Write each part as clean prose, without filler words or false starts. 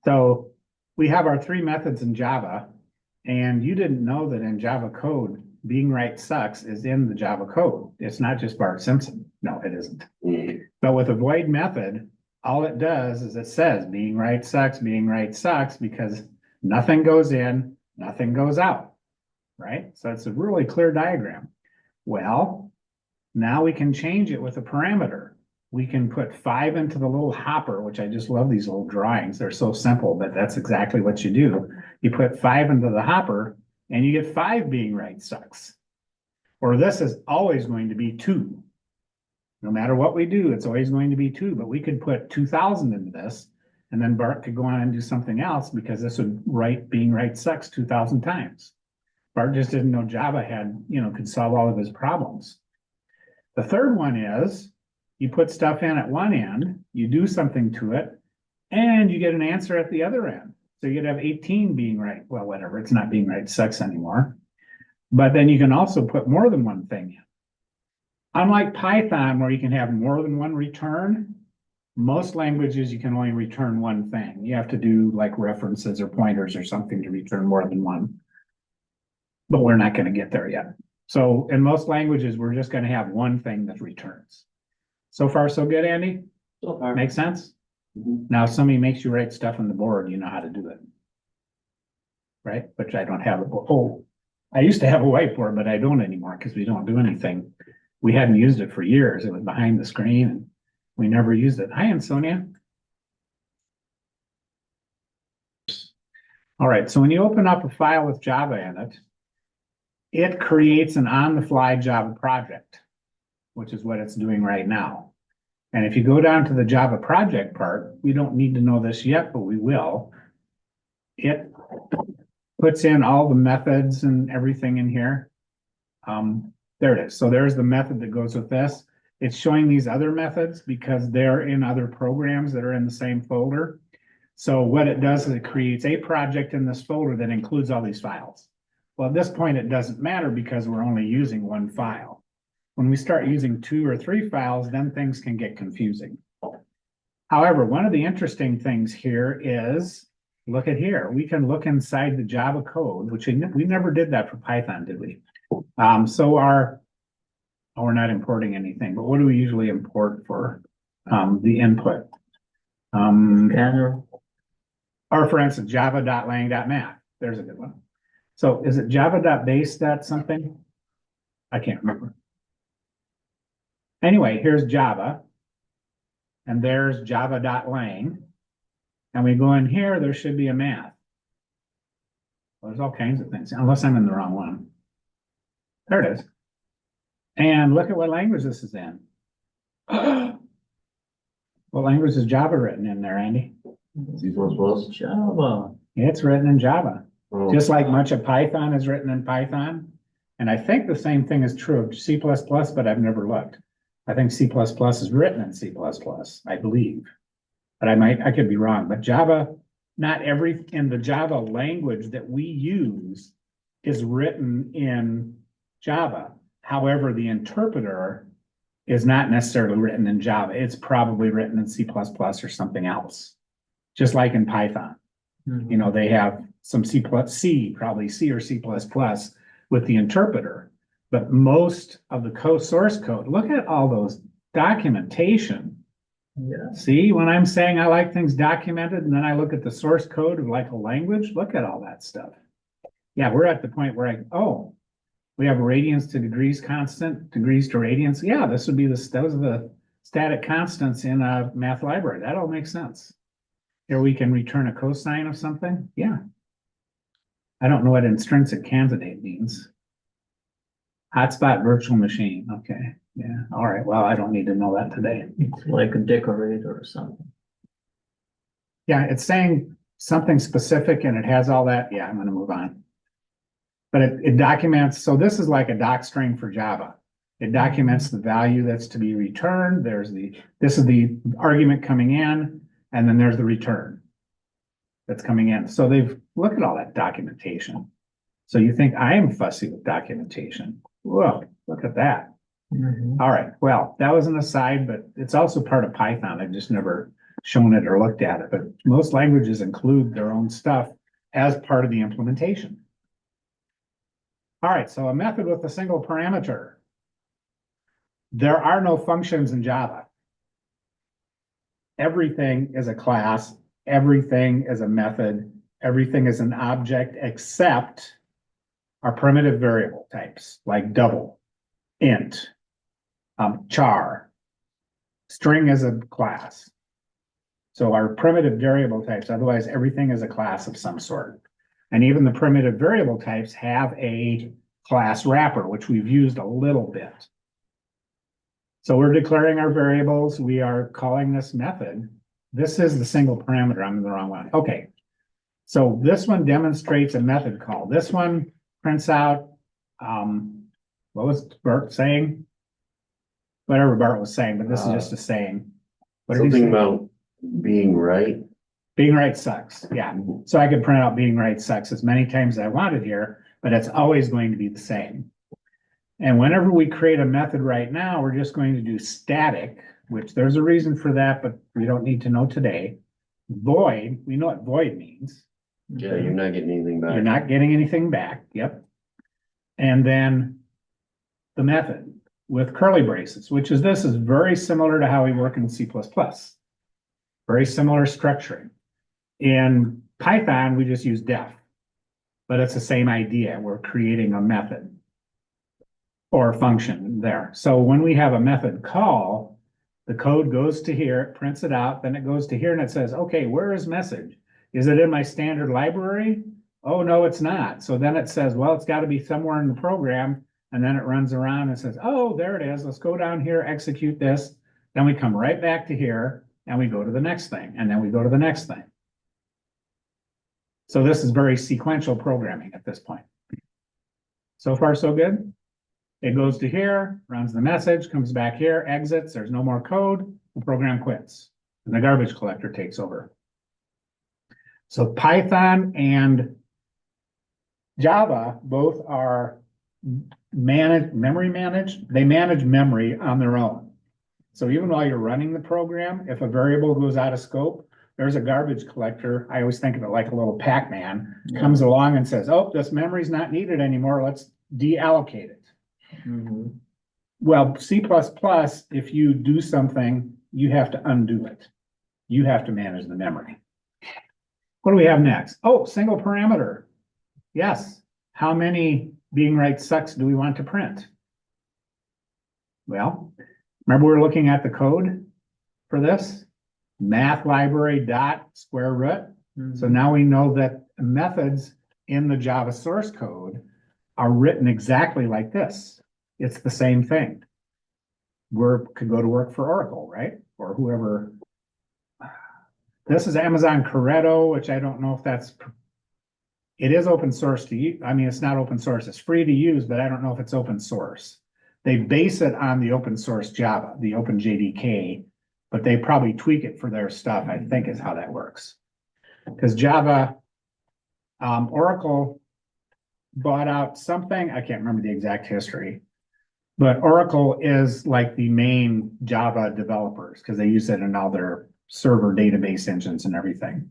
So we have our three methods in Java, and you didn't know that in Java code, being right sucks is in the Java code. It's not just Bart Simpson. No, it isn't. But with a void method, all it does is it says being right sucks because nothing goes in, nothing goes out, right? So it's a really clear diagram. Well, now we can change it with a parameter. We can put 5 into the little hopper, which I just love these little drawings. They're so simple, but that's exactly what you do. You put 5 into the hopper and you get 5 being right sucks. Or this is always going to be 2. No matter what we do, it's always going to be 2, but we could put 2,000 into this and then Bart could go on and do something else because this would being right sucks 2,000 times. Bart just didn't know Java had, could solve all of his problems. The third one is you put stuff in at one end, you do something to it, and you get an answer at the other end. So you'd have 18 being right. Well, whatever, it's not being right sucks anymore. But then you can also put more than one thing in. Unlike Python, where you can have more than one return, most languages you can only return one thing. You have to do like references or pointers or something to return more than one. But we're not going to get there yet. So in most languages, we're just going to have one thing that returns. So far, so good, Andy? So far. Make sense? Now, if somebody makes you write stuff on the board, you know how to do it. Right? Which I don't have. Oh, I used to have a whiteboard, but I don't anymore because we don't do anything. We hadn't used it for years. It was behind the screen and we never used it. Hi, Ansonia. All right, so when you open up a file with Java in it, it creates an on-the-fly Java project, which is what it's doing right now. And if you go down to the Java project part, we don't need to know this yet, but we will. It puts in all the methods and everything in here. There it is. So there's the method that goes with this. It's showing these other methods because they're in other programs that are in the same folder. So what it does is it creates a project in this folder that includes all these files. Well, at this point, it doesn't matter because we're only using one file. When we start using 2 or 3 files, then things can get confusing. However, one of the interesting things here is, look at here. We can look inside the Java code, which we never did that for Python, did we? We're not importing anything, but what do we usually import for the input? Scanner. Or for instance, java.lang.math. There's a good one. So is it java.base something? I can't remember. Anyway, here's Java. And there's java.lang. And we go in here, there should be a math. Well, there's all kinds of things, unless I'm in the wrong one. There it is. And look at what language this is in. What language is Java written in there, Andy? C++. Java. It's written in Java. Oh. Just like much of Python is written in Python. And I think the same thing is true of C++, but I've never looked. I think C++ is written in C++, I believe. But I could be wrong. But Java, not every in the Java language that we use is written in Java. However, the interpreter is not necessarily written in Java. It's probably written in C++ or something else. Just like in Python. You know, they have some probably C or C++ with the interpreter. But most of the source code, look at all those documentation. Yeah. See, when I'm saying I like things documented and then I look at the source code of like a language, look at all that stuff. Yeah, we're at the point where we have radians to degrees constant, degrees to radians. Yeah, this would be those are the static constants in a math library. That all makes sense. Here we can return a cosine of something. Yeah. I don't know what intrinsic candidate means. Hotspot virtual machine. Okay. Yeah. All right. Well, I don't need to know that today. It's like a decorator or something. Yeah, it's saying something specific and it has all that. Yeah, I'm going to move on. But it documents, so this is like a doc string for Java. It documents the value that's to be returned. This is the argument coming in, and then there's the return that's coming in. So look at all that documentation. So you think I am fussy with documentation. Whoa, look at that. All right, well, that was an aside, but it's also part of Python. I've just never shown it or looked at it, but most languages include their own stuff as part of the implementation. All right, so a method with a single parameter. There are no functions in Java. Everything is a class, everything is a method, everything is an object except our primitive variable types like double, int, char. String is a class. So our primitive variable types, otherwise everything is a class of some sort. And even the primitive variable types have a class wrapper, which we've used a little bit. So we're declaring our variables. We are calling this method. This is the single parameter. I'm in the wrong one. Okay. So this one demonstrates a method call. This one prints out, what was Bart saying? Whatever Bart was saying, but this is just a saying. What did he Something say? about being right. Being right sucks. Yeah. So I could print out being right sucks as many times as I wanted here, but it's always going to be the same. And whenever we create a method right now, we're just going to do static, which there's a reason for that, but we don't need to know today. Void, we know what void means. Yeah, you're not getting anything back. You're not getting anything back. Yep. And then the method with curly braces, which is this is very similar to how we work in C++. Very similar structuring. In Python, we just use def, but it's the same idea. We're creating a method or a function there. So when we have a method call, the code goes to here, it prints it out, then it goes to here and it says, okay, where is message? Is it in my standard library? Oh, no, it's not. So then it says, well, it's got to be somewhere in the program. And then it runs around and says, oh, there it is. Let's go down here, execute this. Then we come right back to here and we go to the next thing. And then we go to the next thing. So this is very sequential programming at this point. So far, so good. It goes to here, runs the message, comes back here, exits. There's no more code. The program quits and the garbage collector takes over. So Python and Java both are memory managed. They manage memory on their own. So even while you're running the program, if a variable goes out of scope, there's a garbage collector. I always think of it like a little Pac-Man, comes along and says, oh, this memory's not needed anymore. Let's deallocate it. Mhm. Well, C++, if you do something, you have to undo it. You have to manage the memory. What do we have next? Oh, single parameter. Yes. How many being right sucks do we want to print? Well, remember we're looking at the code for this? Math library dot square root. So now we know that methods in the Java source code are written exactly like this. It's the same thing. We could go to work for Oracle, right? Or whoever. This is Amazon Corretto, which I don't know if that's, it is open source to use. I mean, it's not open source, it's free to use, but I don't know if it's open source. They base it on the open source Java, the OpenJDK, but they probably tweak it for their stuff, I think is how that works. Because Java, Oracle bought out something, I can't remember the exact history, but Oracle is like the main Java developers because they use it in all their server database engines and everything.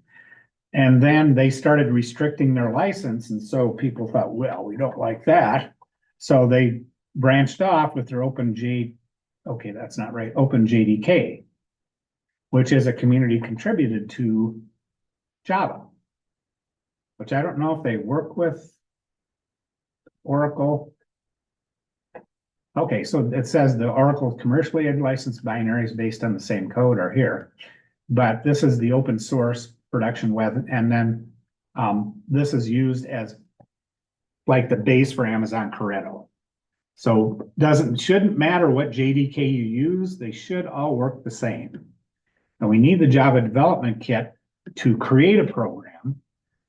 And then they started restricting their license. And so people thought, well, we don't like that. So they branched off with their okay, that's not right, OpenJDK, which is a community contributed to Java, which I don't know if they work with Oracle. Okay, so it says the Oracle commercially licensed binaries based on the same code are here. But this is the open source production web, and then this is used as like the base for Amazon Corretto. So shouldn't matter what JDK you use, they should all work the same. And we need the Java development kit to create a program,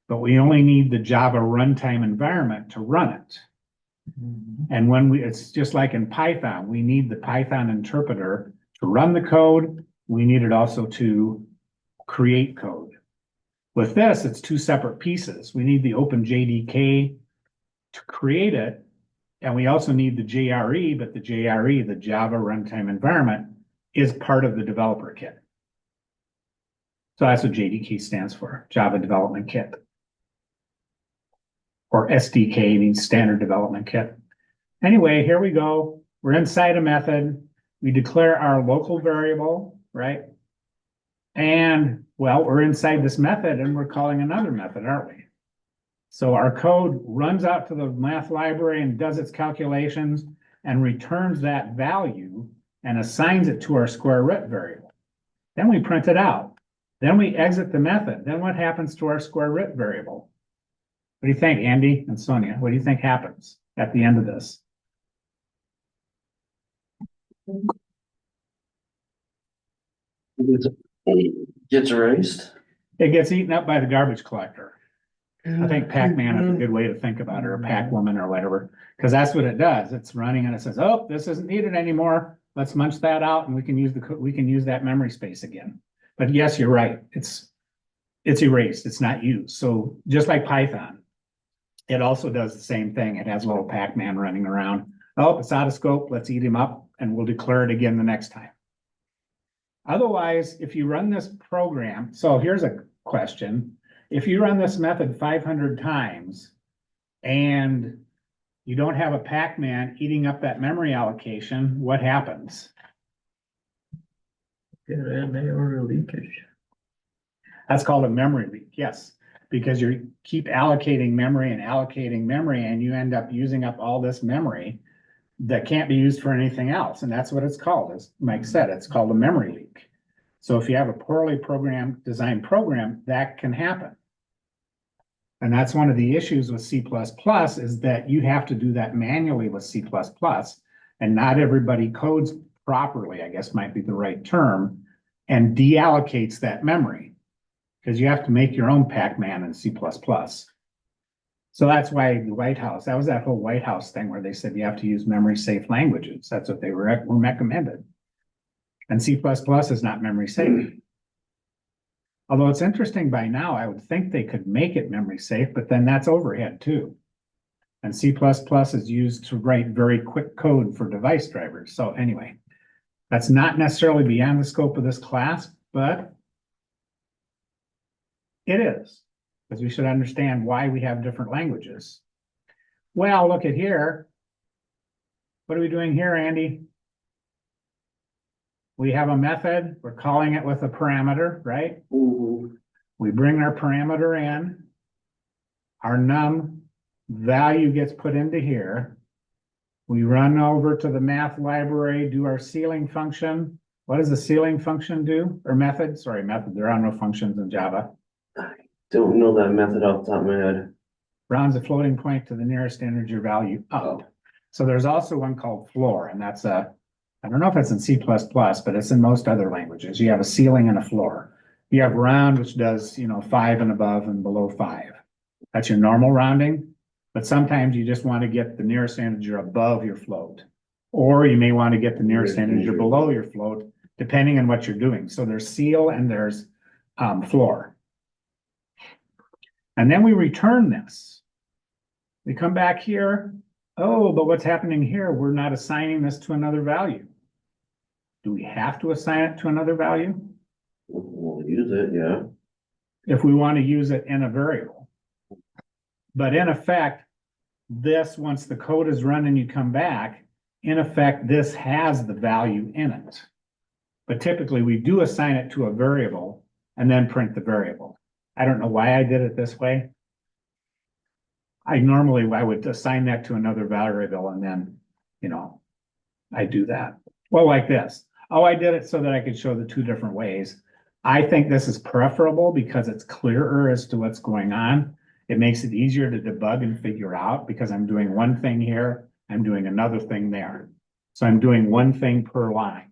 but we only need the Java runtime environment to run it. And it's just like in Python, we need the Python interpreter to run the code. We need it also to create code. With this, it's two separate pieces. We need the OpenJDK to create it. And we also need the JRE, but the JRE, the Java runtime environment, is part of the developer kit. So that's what JDK stands for, Java Development Kit. Or SDK means Standard Development Kit. Anyway, here we go. We're inside a method. We declare our local variable, right? And well, we're inside this method and we're calling another method, aren't we? So our code runs out to the math library and does its calculations and returns that value and assigns it to our square root variable. Then we print it out. Then we exit the method. Then what happens to our square root variable? What do you think, Andy and Sonia? What do you think happens at the end of this? Gets erased. It gets eaten up by the garbage collector. I think Pac-Man is a good way to think about it, or Pac-Woman or whatever, because that's what it does. It's running and it says, "Oh, this isn't needed anymore. Let's munch that out, and we can use that memory space again." But yes, you're right. It's erased. It's not used. So just like Python, it also does the same thing. It has a little Pac-Man running around. Oh, it's out of scope. Let's eat him up, and we'll declare it again the next time. Otherwise, if you run this program, so here's a question. If you run this method 500 times and you don't have a Pac-Man eating up that memory allocation, what happens? Get a memory leakage. That's called a memory leak, yes, because you keep allocating memory and you end up using up all this memory that can't be used for anything else. And that's what it's called. As Mike said, it's called a memory leak. So if you have a poorly designed program, that can happen. And that's one of the issues with C++ is that you have to do that manually with C++, and not everybody codes properly, I guess might be the right term, and deallocates that memory, because you have to make your own Pac-Man in C++. So that's why the White House, that was that whole White House thing where they said you have to use memory safe languages. That's what they were recommended. And C++ is not memory safe. Although it's interesting by now, I would think they could make it memory safe, but then that's overhead too. And C++ is used to write very quick code for device drivers. So anyway, that's not necessarily beyond the scope of this class, but it is, because we should understand why we have different languages. Well, look at here. What are we doing here, Andy? We have a method, we're calling it with a parameter, right? We bring our parameter in. Our num value gets put into here. We run over to the math library, do our ceiling function. What does the ceiling function do? Or method? Sorry, method. There are no functions in Java. I don't know that method off the top of my head. Rounds a floating point to the nearest integer value up. So there's also one called floor, and that's I don't know if it's in C++, but it's in most other languages. You have a ceiling and a floor. You have round, which does, 5 and above and below 5. That's your normal rounding, but sometimes you just want to get the nearest integer above your float. Or you may want to get the nearest integer below your float, depending on what you're doing. So there's ceil and there's floor. And then we return this. We come back here. Oh, but what's happening here? We're not assigning this to another value. Do we have to assign it to another value? We'll use it, yeah. If we want to use it in a variable. But in effect, this, once the code is run and you come back, in effect, this has the value in it. But typically we do assign it to a variable and then print the variable. I don't know why I did it this way. I would assign that to another variable and then, I do that. Well, like this. Oh, I did it so that I could show the two different ways. I think this is preferable because it's clearer as to what's going on. It makes it easier to debug and figure out because I'm doing one thing here, I'm doing another thing there. So I'm doing one thing per line,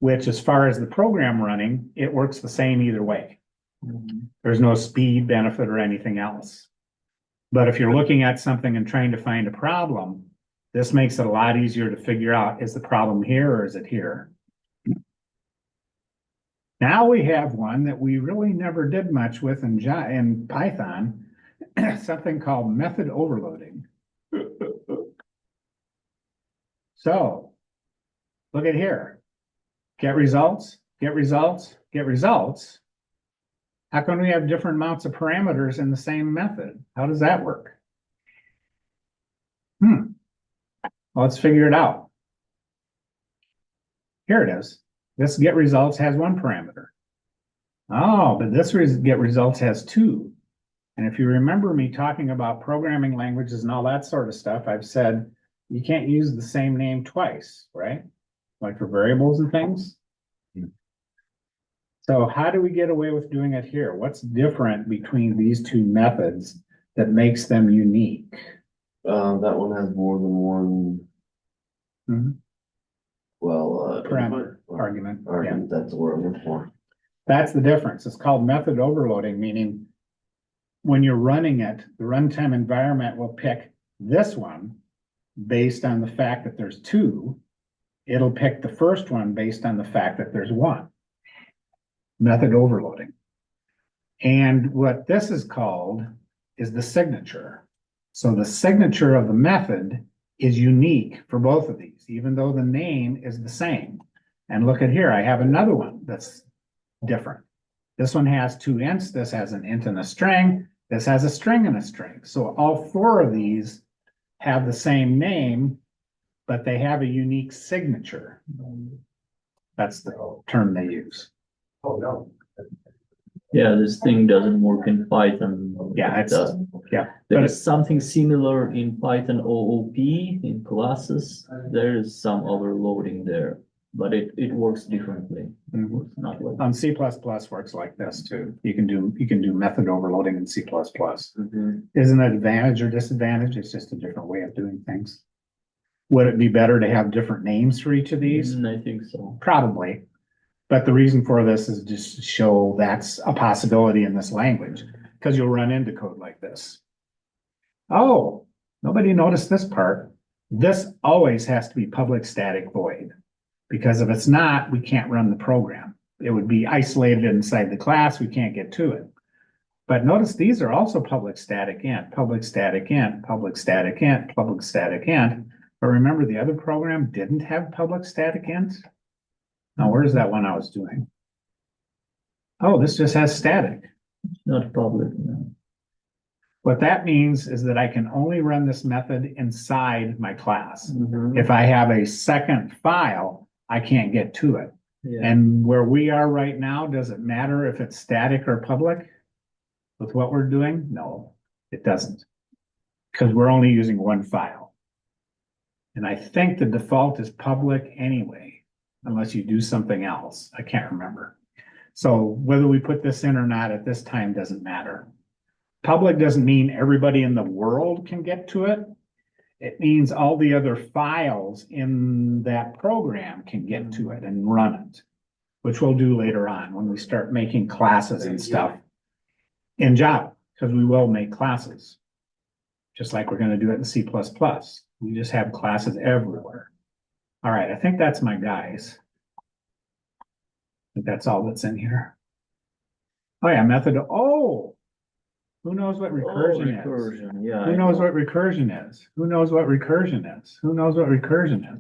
which as far as the program running, it works the same either way. There's no speed benefit or anything else. But if you're looking at something and trying to find a problem, this makes it a lot easier to figure out, is the problem here or is it here? Now we have one that we really never did much with in Python, something called method overloading. So look at here. Get results, get results, get results. How can we have different amounts of parameters in the same method? How does that work? Well, let's figure it out. Here it is. This get results has one parameter. Oh, but this get results has two. And if you remember me talking about programming languages and all that sort of stuff, I've said you can't use the same name twice, right? Like for variables and things. So how do we get away with doing it here? What's different between these two methods that makes them unique? That one has more than one, Mhm. well, Parameter, argument, yeah. argument, that's the word I'm looking for. That's the difference. It's called method overloading, meaning when you're running it, the runtime environment will pick this one based on the fact that there's two. It'll pick the first one based on the fact that there's one. Method overloading. And what this is called is the signature. So the signature of the method is unique for both of these, even though the name is the same. And look at here, I have another one that's different. This one has two ints, this has an int and a string, this has a string and a string. So all four of these have the same name, but they have a unique signature. That's the term they use. Oh, no. Yeah, this thing doesn't work in Python. Yeah, It doesn't. yeah. There But is something similar in Python OOP in classes. There is some overloading there, but it works differently. It Mhm. works not like. On C++ works like this too. You can do method overloading in C++. Isn't it advantage or disadvantage? It's just a different way of doing things. Would it be better to have different names for each of these? I think so. Probably. But the reason for this is just to show that's a possibility in this language, because you'll run into code like this. Oh, nobody noticed this part. This always has to be public static void, because if it's not, we can't run the program. It would be isolated inside the class. We can't get to it. But notice these are also public static int, public static int, public static int, public static int. But remember, the other program didn't have public static int. Now, where's that one I was doing? Oh, this just has static. Not public. No. What that means is that I can only run this method inside my class. Mhm. If I have a second file, I can't get to it. Yeah. And where we are right now, does it matter if it's static or public? With what we're doing? No, it doesn't. Because we're only using one file. And I think the default is public anyway, unless you do something else. I can't remember. So whether we put this in or not at this time doesn't matter. Public doesn't mean everybody in the world can get to it. It means all the other files in that program can get to it and run it, which we'll do later on when we start making classes and stuff in Java, because we will make classes. Just like we're going to do it in C++. We just have classes everywhere. All right, I think that's my guys. I think that's all that's in here. Oh yeah, method. Oh, who knows what recursion is? Recursion, yeah. Who knows what recursion is? Who knows what recursion is? Who knows what recursion is?